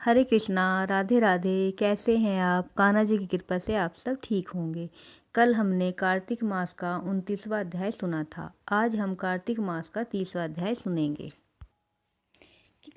हरे कृष्णा, राधे राधे। कैसे हैं आप? कान्हा जी की कृपा से आप सब ठीक होंगे। कल हमने कार्तिक मास का 29वां अध्याय सुना था। आज हम कार्तिक मास का 30वां अध्याय सुनेंगे।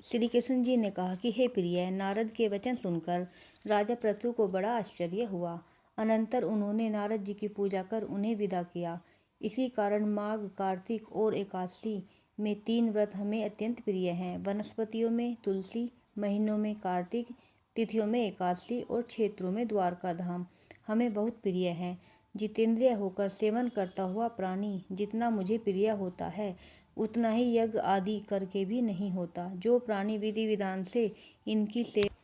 श्री कृष्ण जी ने कहा कि हे प्रिय, नारद के वचन सुनकर राजा पृथु को बड़ा आश्चर्य हुआ। अनंतर उन्होंने नारद जी की पूजा कर उन्हें विदा किया। इसी कारण माघ, कार्तिक और एकादशी में 3 व्रत हमें अत्यंत प्रिय हैं। वनस्पतियों में तुलसी, महीनों में कार्तिक, तिथियों में एकादशी और क्षेत्रों में द्वारका धाम हमें बहुत प्रिय हैं। जितेंद्रिय होकर सेवन करता हुआ प्राणी जितना मुझे प्रिय होता है, उतना ही यज्ञ आदि करके भी नहीं होता। जो प्राणी विधि विधान से इनकी सेवा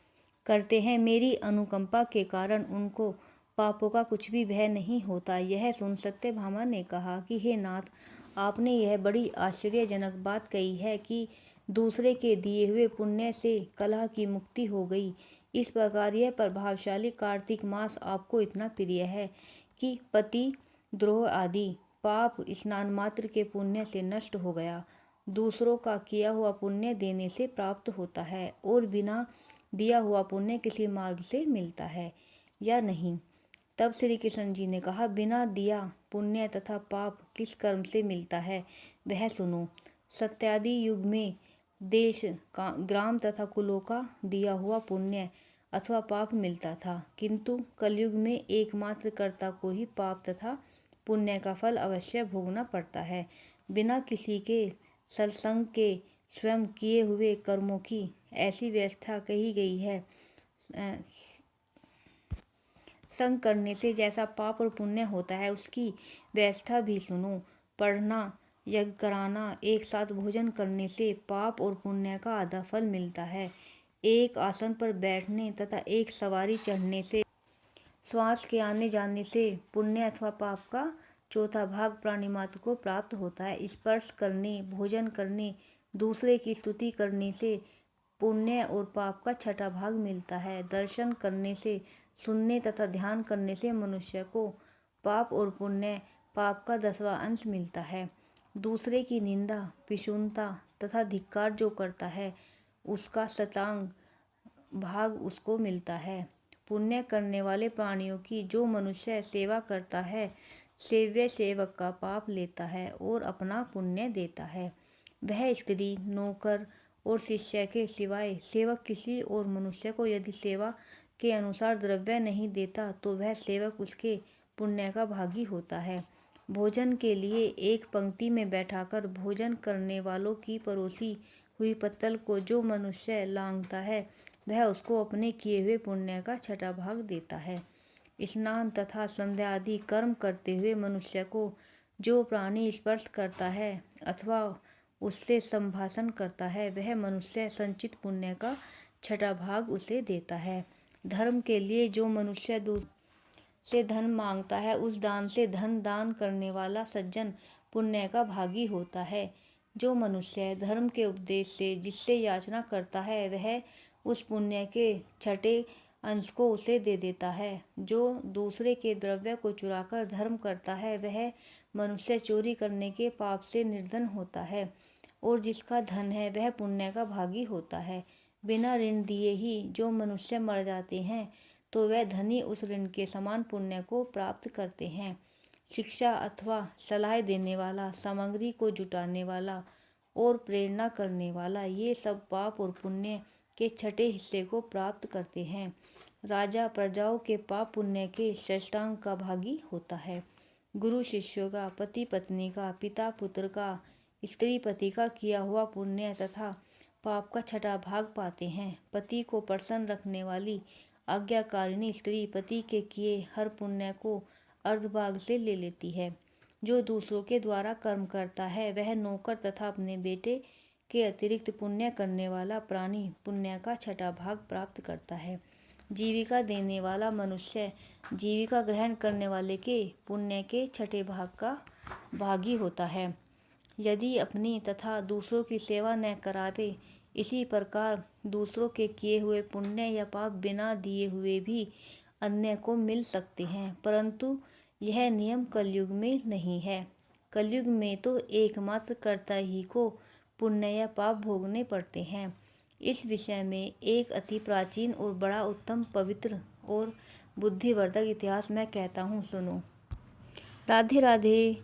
करते हैं, मेरी अनुकंपा के कारण उनको पापों का कुछ भी भय नहीं होता। यह सुन सत्यभामा ने कहा कि हे नाथ, आपने यह बड़ी आश्चर्यजनक बात कही है कि दूसरे के दिए हुए पुण्य से कलह की मुक्ति हो गई। इस प्रकार यह प्रभावशाली कार्तिक मास आपको इतना प्रिय है कि पति द्रोह आदि पाप स्नान मात्र के पुण्य से नष्ट हो गया। दूसरों का किया हुआ पुण्य देने से प्राप्त होता है और बिना दिया हुआ पुण्य किसी मार्ग से मिलता है या नहीं। तब श्री कृष्ण जी ने कहा, बिना दिया पुण्य तथा पाप किस कर्म से मिलता है वह सुनो। सत्यादि युग में देश ग्राम तथा कुलों का दिया हुआ पुण्य अथवा पाप मिलता था, किंतु कलयुग में एकमात्र कर्ता को ही पाप तथा पुण्य का फल अवश्य भोगना पड़ता है। बिना किसी के सत्संग के स्वयं किए हुए कर्मों की ऐसी व्यवस्था कही गई है। संग करने से जैसा पाप और पुण्य होता है, उसकी व्यवस्था भी सुनो। पढ़ना, यज्ञ कराना, एक साथ भोजन करने से पाप और पुण्य का आधा फल मिलता है। एक आसन पर बैठने तथा एक सवारी चढ़ने से, श्वास के आने जाने से पुण्य अथवा पाप का चौथा भाग प्राणी मात्र को प्राप्त होता है। स्पर्श करने, भोजन करने, दूसरे की स्तुति करने से पुण्य और पाप का छठा भाग मिलता है। दर्शन करने से, सुनने तथा ध्यान करने से मनुष्य को पाप और पुण्य पाप का 10वां अंश मिलता है। दूसरे की निंदा, पिशुनता तथा धिक्कार जो करता है, उसका शतांग भाग उसको मिलता है। पुण्य करने वाले प्राणियों की जो मनुष्य सेवा करता है, सेव्य सेवक का पाप लेता है और अपना पुण्य देता है। वह स्त्री, नौकर और शिष्य के सिवाय सेवक किसी और मनुष्य को यदि सेवा के अनुसार द्रव्य नहीं देता, तो वह सेवक उसके पुण्य का भागी होता है। भोजन के लिए एक पंक्ति में बैठाकर भोजन करने वालों की परोसी हुई पत्तल को जो मनुष्य लांघता है, वह उसको अपने किए हुए पुण्य का छठा भाग देता है। स्नान तथा संध्या आदि कर्म करते हुए मनुष्य को जो प्राणी स्पर्श करता है अथवा उससे संभाषण करता है, वह मनुष्य संचित पुण्य का छठा भाग उसे देता है। धर्म के लिए जो मनुष्य दूसरे से धन मांगता है, उस दान से धन दान करने वाला सज्जन पुण्य का भागी होता है। जो मनुष्य धर्म के उपदेश से जिससे याचना करता है, वह उस पुण्य के छठे अंश को उसे दे देता है। जो दूसरे के द्रव्य को चुराकर धर्म करता है, वह मनुष्य चोरी करने के पाप से निर्धन होता है और जिसका धन है वह पुण्य का भागी होता है। बिना ऋण दिए ही जो मनुष्य मर जाते हैं, तो वह धनी उस ऋण के समान पुण्य को प्राप्त करते हैं। शिक्षा अथवा सलाह देने वाला, सामग्री को जुटाने वाला और प्रेरणा करने वाला, ये सब पाप और पुण्य के छठे हिस्से को प्राप्त करते हैं। राजा प्रजाओं के पाप पुण्य के षष्ठांग का भागी होता है। गुरु शिष्यों का, पति पत्नी का, पिता पुत्र का, स्त्री पति का किया हुआ पुण्य तथा पाप का छठा भाग पाते हैं। पति को प्रसन्न रखने वाली आज्ञाकारिणी स्त्री पति के किए हर पुण्य को अर्धभाग से ले लेती है। जो दूसरों के द्वारा कर्म करता है, वह नौकर तथा अपने बेटे के अतिरिक्त पुण्य करने वाला प्राणी पुण्य का छठा भाग प्राप्त करता है। जीविका देने वाला मनुष्य जीविका ग्रहण करने वाले के पुण्य के छठे भाग का भागी होता है। यदि अपनी तथा दूसरों की सेवा न करावे, इसी प्रकार दूसरों के किए हुए पुण्य या पाप बिना दिए हुए भी अन्य को मिल सकते हैं, परंतु यह नियम कलयुग में नहीं है। कलयुग में तो एकमात्र कर्ता ही को पुण्य या पाप भोगने पड़ते हैं। इस विषय में एक अति प्राचीन और बड़ा उत्तम, पवित्र और बुद्धिवर्धक इतिहास मैं कहता हूँ, सुनो। राधे राधे।